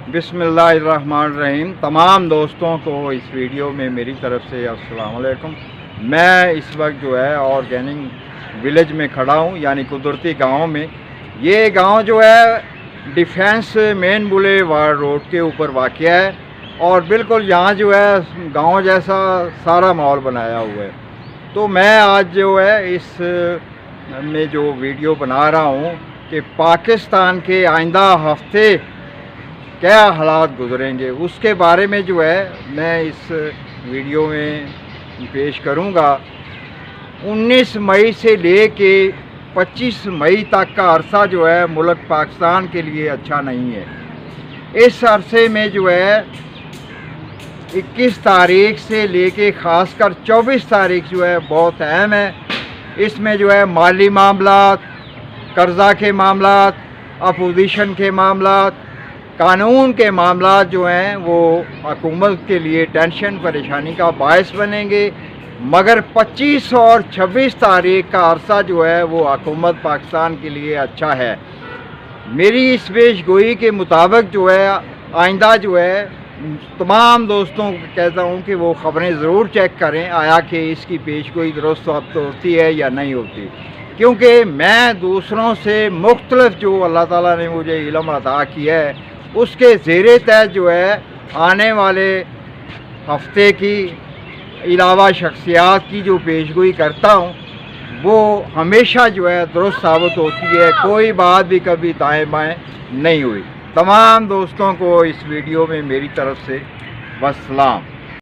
बिस्मिल्लाहिर्रहमानिर्रहीम। तमाम दोस्तों को इस वीडियो में मेरी तरफ से अस्सलाम वालेकुम। मैं इस वक्त जो है ऑर्गेनिक विलेज में खड़ा हूँ, यानी कुदरती गांव में। ये गांव जो है डिफेंस मेन बुलेवार्ड रोड के ऊपर वाक़या है और बिल्कुल यहाँ जो है गांव जैसा सारा माहौल बनाया हुआ है। तो मैं आज जो है इस में जो वीडियो बना रहा हूँ कि पाकिस्तान के आइंदा हफ्ते क्या हालात गुजरेंगे, उसके बारे में जो है मैं इस वीडियो में पेश करूंगा। 19 मई से ले के 25 मई तक का अरसा जो है मुल्क पाकिस्तान के लिए अच्छा नहीं है। इस अरसे में जो है 21 तारीख से लेके ख़ासकर 24 तारीख जो है बहुत अहम है। इसमें जो है माली मामलात, कर्ज़ा के मामलात, अपोजिशन के मामलात, कानून के मामलात जो हैं वो हुकूमत के लिए टेंशन परेशानी का बायस बनेंगे। मगर 25 और 26 तारीख का अरसा जो है वो हुकूमत पाकिस्तान के लिए अच्छा है। मेरी इस पेशगोई के मुताबिक जो है आइंदा जो है तमाम दोस्तों को कहता हूँ कि वो ख़बरें ज़रूर चेक करें, आया कि इसकी पेशगोई दुरुस्त होती है या नहीं होती। क्योंकि मैं दूसरों से मुख्तलिफ जो अल्लाह ताला ने मुझे इल्म अता किया है उसके ज़ेरे तहत जो है आने वाले हफ्ते की अलावा शख्सियात की जो पेशगोई करता हूँ वो हमेशा जो है दुरुस्त साबित होती है। कोई बात भी कभी दाएँ बाएँ नहीं हुई। तमाम दोस्तों को इस वीडियो में मेरी तरफ से वस्सलाम।